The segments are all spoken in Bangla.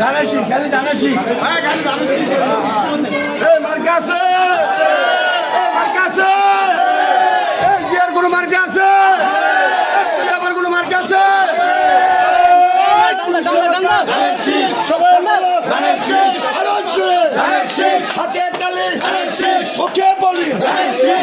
জানাসি খালি জানাসি হ্যাঁ গাড়ি জানাসি এই মার্কা আছে এই মার্কা আছে এই গিয়ার কোনো মার্কা আছে এই আবার কোনো মার্কা আছে জানাসি সবাই জানাসি আরো জোরে জানাসি হাতে তালি জানাসি ওকে বলি জানাসি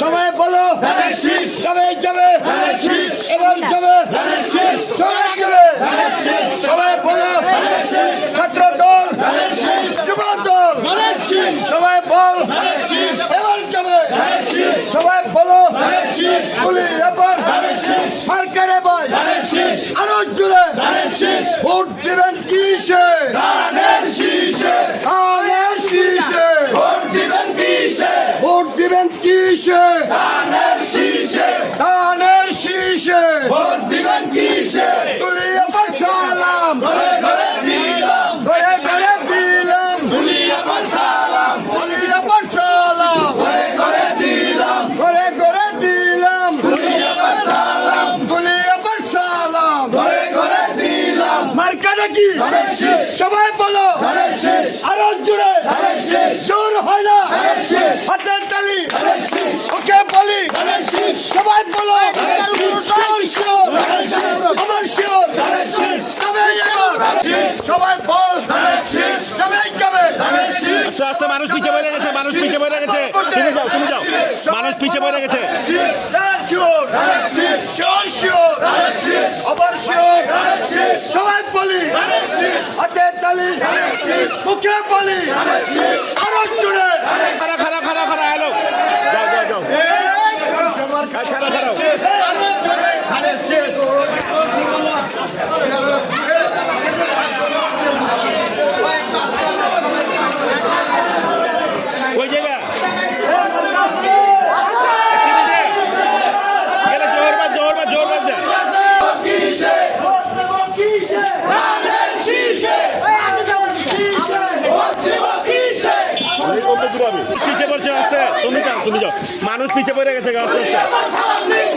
সবাই বলো জানাসি সবাই যাবে জানাসি এবার যাবে জানাসি সবাই যাবে জানাসি সবাই বলো জানাসি ছাত্র দল জানাসি যুব দল জানাসি সবাই বল জানাসি এবার যাবে জানাসি সবাই বলো জানাসি গুলি এবার জানাসি মার্কারে ভাই জানাসি আরো জোরে জানাসি ভোট দিবেন কিসে ধানের শীষে ধানের শীষে ভোট দিবেন কিসে ভোট দিবেন কিসে ধানের শীষে ধানের শীষে ভোট দিবেন কিসে তুলি আবার সালাম ঘরে ঘরে দিলাম ঘরে ঘরে দিলাম তুলি আবার সালাম তুলি আবার সালাম ঘরে ঘরে দিলাম ঘরে ঘরে দিলাম তুলি আবার সালাম তুলি আবার সালাম ঘরে ঘরে দিলাম মার্কা নাকি ধানের শীষ সবাই বলো ধানের শীষ আরো জোরে ধানের শীষ জোর হয় না ধানের শীষ হাতের তালি ধানের শীষ ওকে বলি ধানের শীষ সবাই বলো ধানের শীষ জোর শিওর ধানের শীষ আমার শিওর ধানের শীষ তবে এবার সবাই বল ধানের শীষ সবাই যাবে ধানের শীষ আস্তে আস্তে মানুষ পিছিয়ে পড়ে গেছে মানুষ পিছিয়ে পড়ে গেছে তুমি যাও মানুষ পিছিয়ে পড়ে গেছে শিওর ধানের শীষ শিওর শিওর ধানের শীষ আবার শিওর ধানের শীষ সবাই বলি ধানের শীষ হাতের তালি ধানের শীষ মুখে বলি ধানের শীষ আরো জোরে খারা খারা খারা খারা এলো যাও যাও যাও খারা খারা ধানের শীষ কই যাবে গেলে জোর বাজ দে কিসে ভোট দেব কিসে ধানের শীষে ভোট দেব কিসে পিছিয়ে পড়ছে আস্তে তুমি যাও মানুষ পিছিয়ে পড়ে গেছে আস্তে আস্তে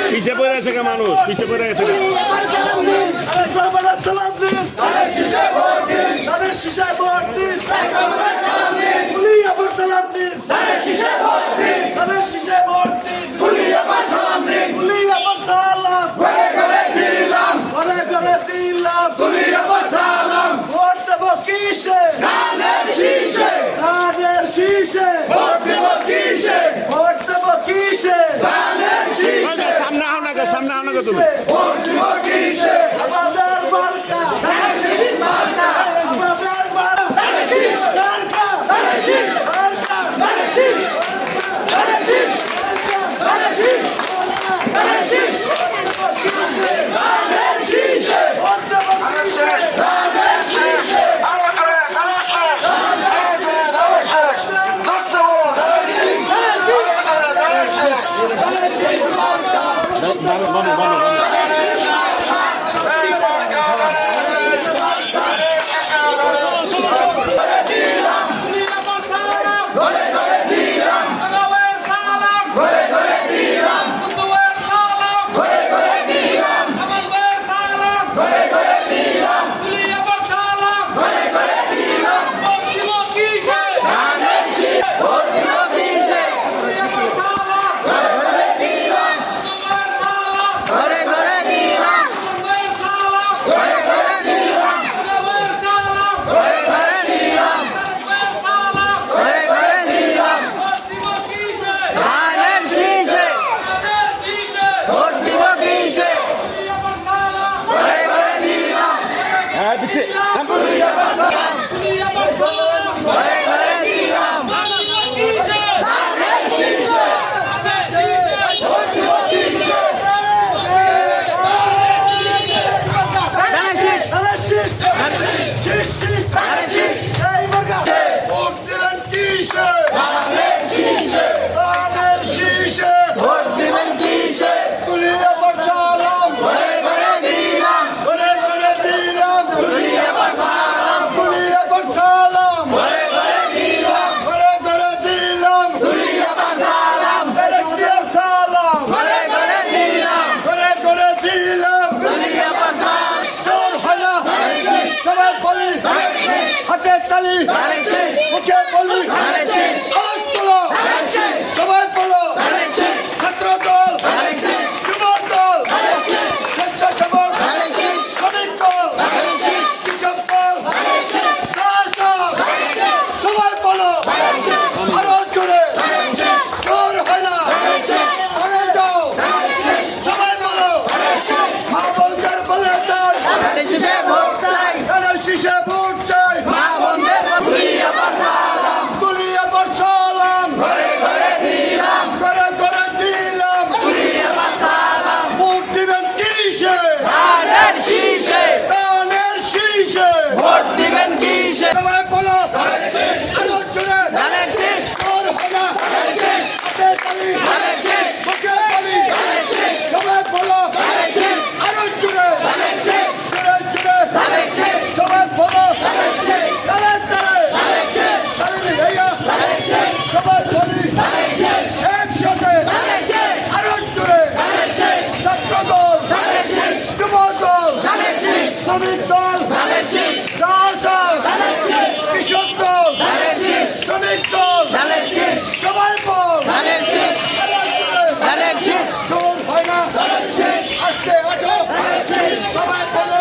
পিছিয়ে পড়ে গেছে মানুষ পিছিয়ে পড়ে গেছে ভোট দেব কিসে ধানের শীষে ধানের শীষে ভোট দেব কিসে ভোট দেব কিসে ধানের শীষে সামনে আও না তুমি ভোট দেব কিসে আমাদের মার্কা ধানের শীষ মার্কা আমাদের মার্কা ধানের শীষ মার্কা ধানের শীষ মার্কা ধানের শীষ ধানের শীষ ধানের শীষ ধানের শীষ ধানের শীষে ভোট দেব কিসে ধানের শীষে বন্ধ তালি ধানের শীষ মুখে বলি ধানের শীষ আওয়াজ তোলো ধানের শীষ সবাই বলো ধানের শীষ ছাত্র দল ধানের শীষ যুব দল ধানের শীষ স্বেচ্ছাসেবক ধানের শীষ শ্রমিক দল ধানের শীষ কৃষক দল ধানের শীষ শাসক ধানের শীষ সবাই বলো ধানের শীষ আরো জোরে ধানের শীষ জোর হয় না ধানের শীষ বলে যাও ধানের শীষ সবাই বলো ধানের শীষ মা বোনদের বলে যাই ধানের শীষে ভোট চাই ধানের শীষে ভোট চাই মা বোনদের তুলিয়া পাঠালাম তুলিয়া বর্ষালাম ঘরে ঘরে দিলাম করে করে দিলাম তুলিয়া পাঠালাম ভোট দিবেন কিসে ধানের শীষে ধানের শীষে ভোট দিবেন কিসে সবাই বলো আরো জোরে ধানের শীষ জোর হয় না ধানের শীষ হাতে তালি ধানের শীষ মুখে বলি ধানের শীষ সবাই বলো ধানের শীষ আরো জোরে ধানের শীষ জোরে জোরে ধানের শীষ সবাই বলো ধানের শীষ তালে তালে ধানের শীষ তালে ভাইয়া ধানের শীষ সবাই বলি ধানের শীষ একসাথে ধানের শীষ আরো জোরে ধানের শীষ ছাত্র দল ধানের শীষ যুব দল ধানের শীষ শ্রমিক দল ধানের শীষ শাসক ধানের শীষ কৃষক দল ধানের শীষ শ্রমিক দল ধানের শীষ সবাই বল ধানের শীষ আরো জোরে ধানের শীষ জোর হয় না আস্তে আটো সবাই বলো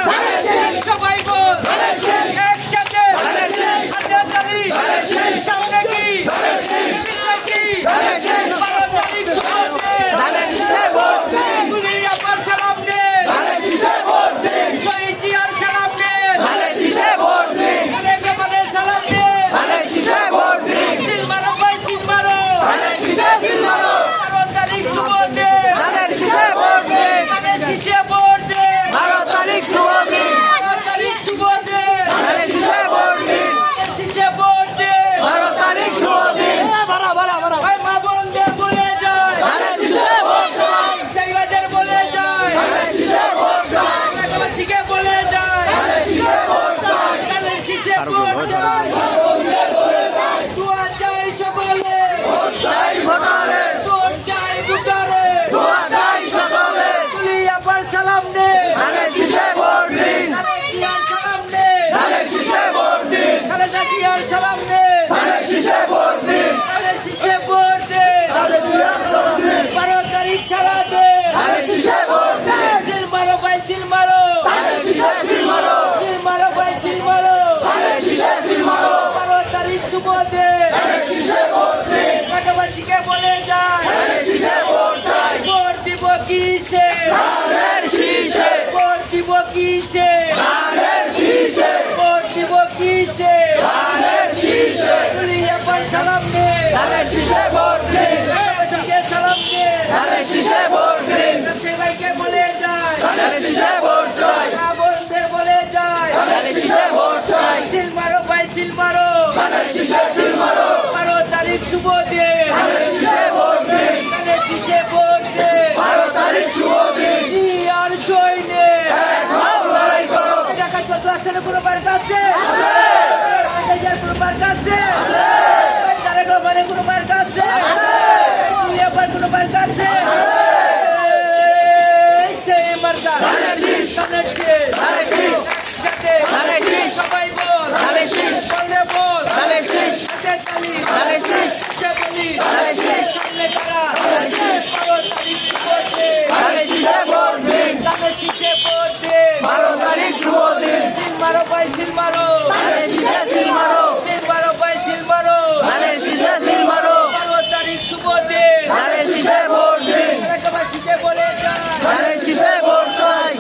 ধানের শীষ সবাই বল ধানের শীষ একসাথে ধানের শীষ হাতে তালি ধানের শীষ সামনে কি ধানের শীষ পিছনে কি ধানের শীষ 12 তারিখ সুবর্ণে ধানের শীষে ভোট দিন তুলিয়া পার সালাম দে ধানের শীষে ভোট দিন শহীদ জিয়ার সালাম দে ধানের শীষে ভোট দিন অনেক বানের সালাম দে ধানের শীষে ভোট দিন দিল মারো ভাই দিল মারো ধানের শীষে দিল মারো 12 তারিখ সুবর্ণে ধানের শীষে ভোট দিন ধানের শীষে ভোট দিন 12 তারিখ সুবর্ণে 12 তারিখ সুবর্ণে ধানের শীষে ভোট দিন ধানের শীষে ভোট দিন 12 তারিখ সুবর্ণে ভাড়া ভাড়া ভাড়া ভাই মা বোনদের বলে যায় ধানের শীষে ভোট চাই সাইবাদের বলে যায় ধানের শীষে ভোট চাই এলাকাবাসীকে বলে যায় ধানের শীষে ভোট চাই ধানের শীষে ভোট চাই বোনদের বলে যায় দোয়া চাই সকলে ভোট চাই ভোটারে ভোট চাই ভোটারে দোয়া চাই সকলে তুলিয়া পার সালাম দে ধানের শীষে ভোট দিন ধানের সালাম দে ধানের শীষে ভোট দিন খালেদা জিয়ার সালাম দে ধানের শীষে ভোট দিন ধানের শীষে ভোট দে ধানের জিয়ার সালাম দে 12 তারিখ ছাড়া দে ধানের শীষে ভোট দে সিল মারো ভাই সিল মারো ধানের শীষে সিল মারো সিল মারো ভাই সিল মারো ধানের শীষে সিল মারো 12 তারিখ শুভ দে ধানের শীষে ভোট দে এলাকাবাসীকে বলে যায় ধানের শীষে ভোট চাই ভোট দিব কিসে ধানের শীষে ভোট দিব কিসে ধানের শীষে ভোট দিব কিসে ধানের শীষে তুলিয়া পার সালাম দে ধানের শীষে ভোট দিন এলাকাবাসীকে সালাম দে ধানের শীষে ভোট দিন সেবাইকে বলে যায় ধানের শীষে ভোট চাই মা বোনদের বলে যায় ধানের শীষে ভোট চাই সিল মারো ভাই সিল মারো ধানের শীষে সিল মারো 12 তারিখ শুভ দিন ধানের শীষে ভোট দিন ধানের শীষে ভোট দিন 12 তারিখ শুভ দিন আর সৈনে এক হও লড়াই করো ঢাকা 14 আসনে কোনো পার্ক আছে কোনো পার্ক আছে তারেক রহমানের কোনো পার্ক আছে তুলিয়া পার কোনো পার্ক আছে সেই মার্কা ধানের শীষ ধানের শীষ ধানের শীষ ধানের শীষ সবাই বল ধানের শীষ বলে বল ধানের শীষ হাতে তালি ধানের শীষ বলি ধানের শীষ সামনে কারা ধানের শীষ 12 তারিখ ভোট দিন ধানের শীষে ভোট দিন ধানের শীষে ভোট দিন 12 তারিখ শুভ দিন সিল মারো ভাই সিল মারো ধানের শীষে সিল মারো সিল মারো ভাই সিল মারো ধানের শীষে সিল মারো 12 তারিখ শুভ দিন ধানের শীষে ভোট দিন এলাকাবাসীকে বলে যায় ধানের শীষে ভোট চাই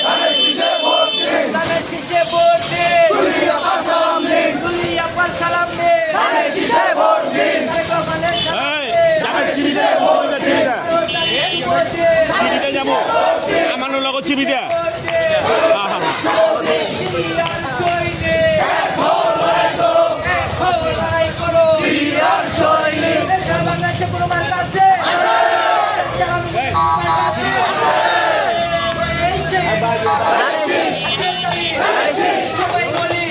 ধানের শীষে ভোট দিন ধানের শীষে ভোট দিন তুলিয়া পার সালাম দিন তুলিয়া পার সালাম দিন ধানের শীষে ভোট দিন এই চিবিটা চিবিটা যাবো আমার লগত চিবিটা বাংলাদেশে কোনো মার্ক আছে সবাই বলি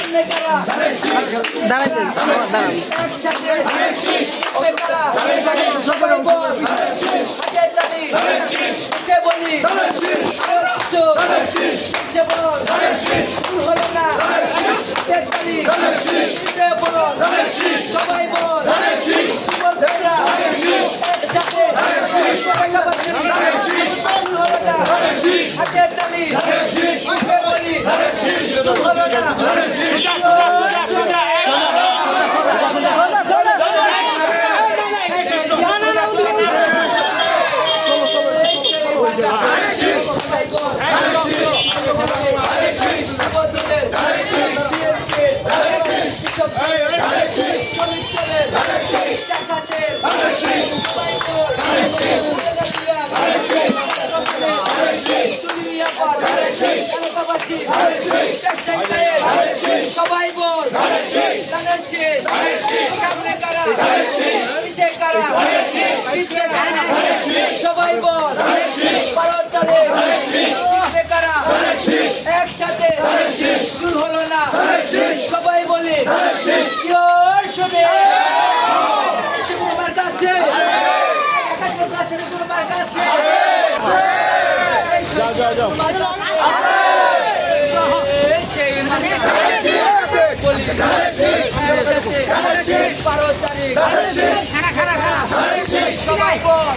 সামনে কারা দাঁড়াইতে দাঁড়ান একসাথে ওকে কারা সবাই বল হাতে তালি ওকে বলি ইচ্ছে বল হলো না হাতে তালি ইচ্ছে বল সবাই বল জীবন ফেরা একসাথে হলো না হাতে তালি ওকে বলি হলো না সবাই বল সামনে কারা পিছে কারা সবাই বল পারতলে পিছে কারা একসাথে শুরু হলো না সবাই বলে কিওর শুনে তোমার কাছে তোমার কাছে যাও সবাই বল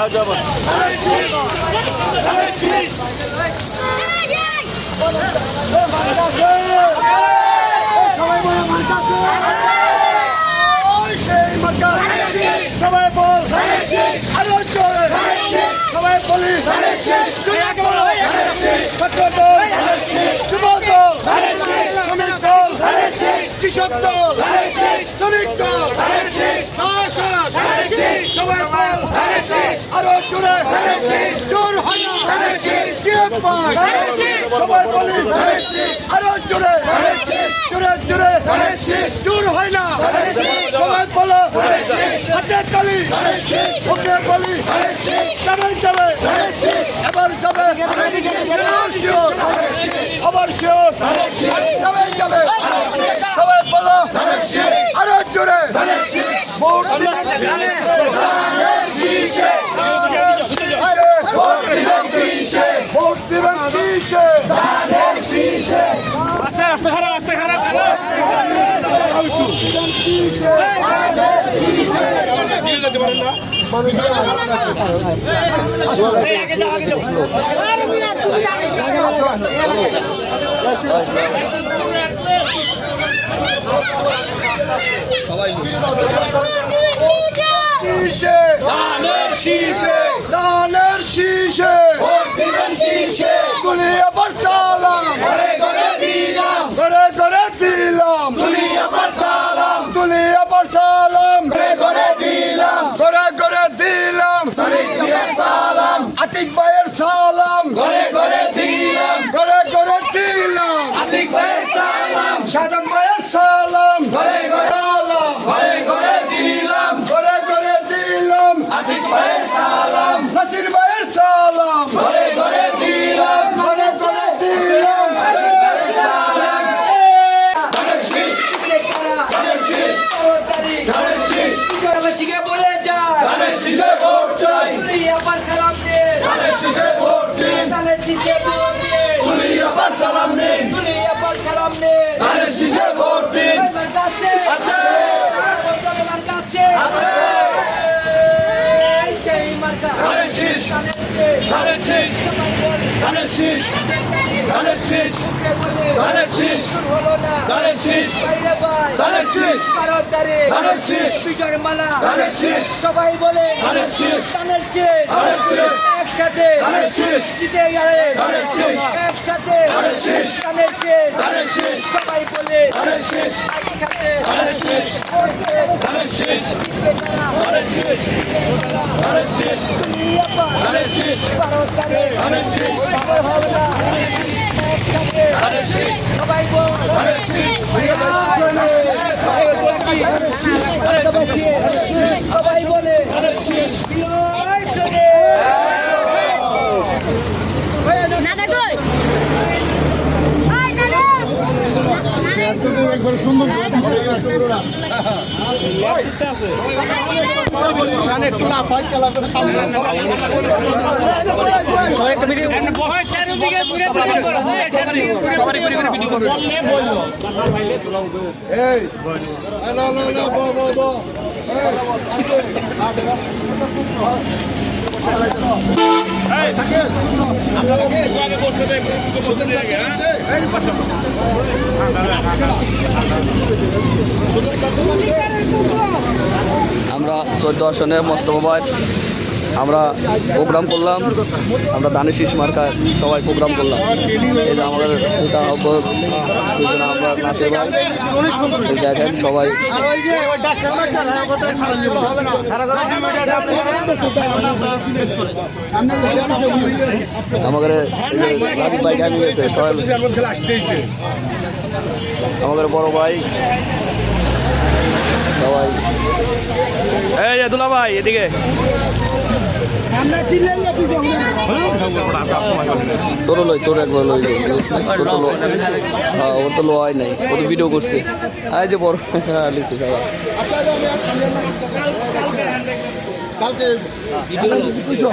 যাও সবাই বল আরো জোরে সবাই বলি ছাত্র দল যুব দল শ্রমিক দল কৃষক দল শ্রমিক দল সবাই বল আরো জোরে জোর হয় না সবাই বলি আরো জোরে জোরে জোরে জোর হয় না সবাই বলো হাতে তালি ওকে বলি যাবে যাবে এবার যাবে আবার শিওর যাবে যাবে সবাই বলো আরো জোরে ভোট ভোট দিবেন কিসে আস্তে খারাপ যেতে পারেন না দানের শীষে তুলি আবার সালাম ঘরে ঘরে দিলাম তুলি আবার সালাম ঘরে ঘরে দিলাম আতিক ভাইয়ের সালাম ঘরে ঘরে দিলাম সাধন ভাইয়ের সালাম ঘরে ঘরে দিলাম নাসির ভাইয়ের সালাম ঘরে ঘরে দিলাম বলে যায় ভোট চাই আবার খারাপ সালাম দিন ভোট দিন আছে সেই মার্কা ধানের শীষ ধানের শীষ ধানের শীষ ধানের শীষ ধানের শীষ ধানের শীষ বিজয়ের মালা ধানের শীষ সবাই বলে ধানের শীষ ধানের শীষ ধানের শীষ একসাথে ধানের শীষ জিতে গেলে ধানের শীষ একসাথে ধানের শীষ ধানের শীষ ধানের শীষ সবাই বলে ধানের শীষ একসাথে ধানের শীষ ধানের শীষ ধানের শীষ ধানের শীষ ধানের শীষ ধানের শীষ ধানের শীষ সবাই বল ধানের শীষ সবাই বলে নানা কই ওই নানা একবার সুন্দর একটা ভিডিও এই না না না বো এই শাকিল আপনাকে আগে করতে দেন করতে দেন আগে আমরা 14 আসনে মোস্তফাবাদ আমরা প্রোগ্রাম করলাম, আমরা ধানের শীষ মার্কা সবাই প্রোগ্রাম করলাম। এই যে আমাদের এটা দুজনে আমরা নাচের ভাই এই দেখেন সবাই আমাদের রাজীব ভাই গান গেছে সবাই আমাদের বড় ভাই সবাই এই যে দুলা ভাই এদিকে তোর লই তোর একবার লই তোর তো ওর তো লো হয় নাই ও তো ভিডিও করছে আয় যে বড় লিখছে সবাই কালকে ভিডিও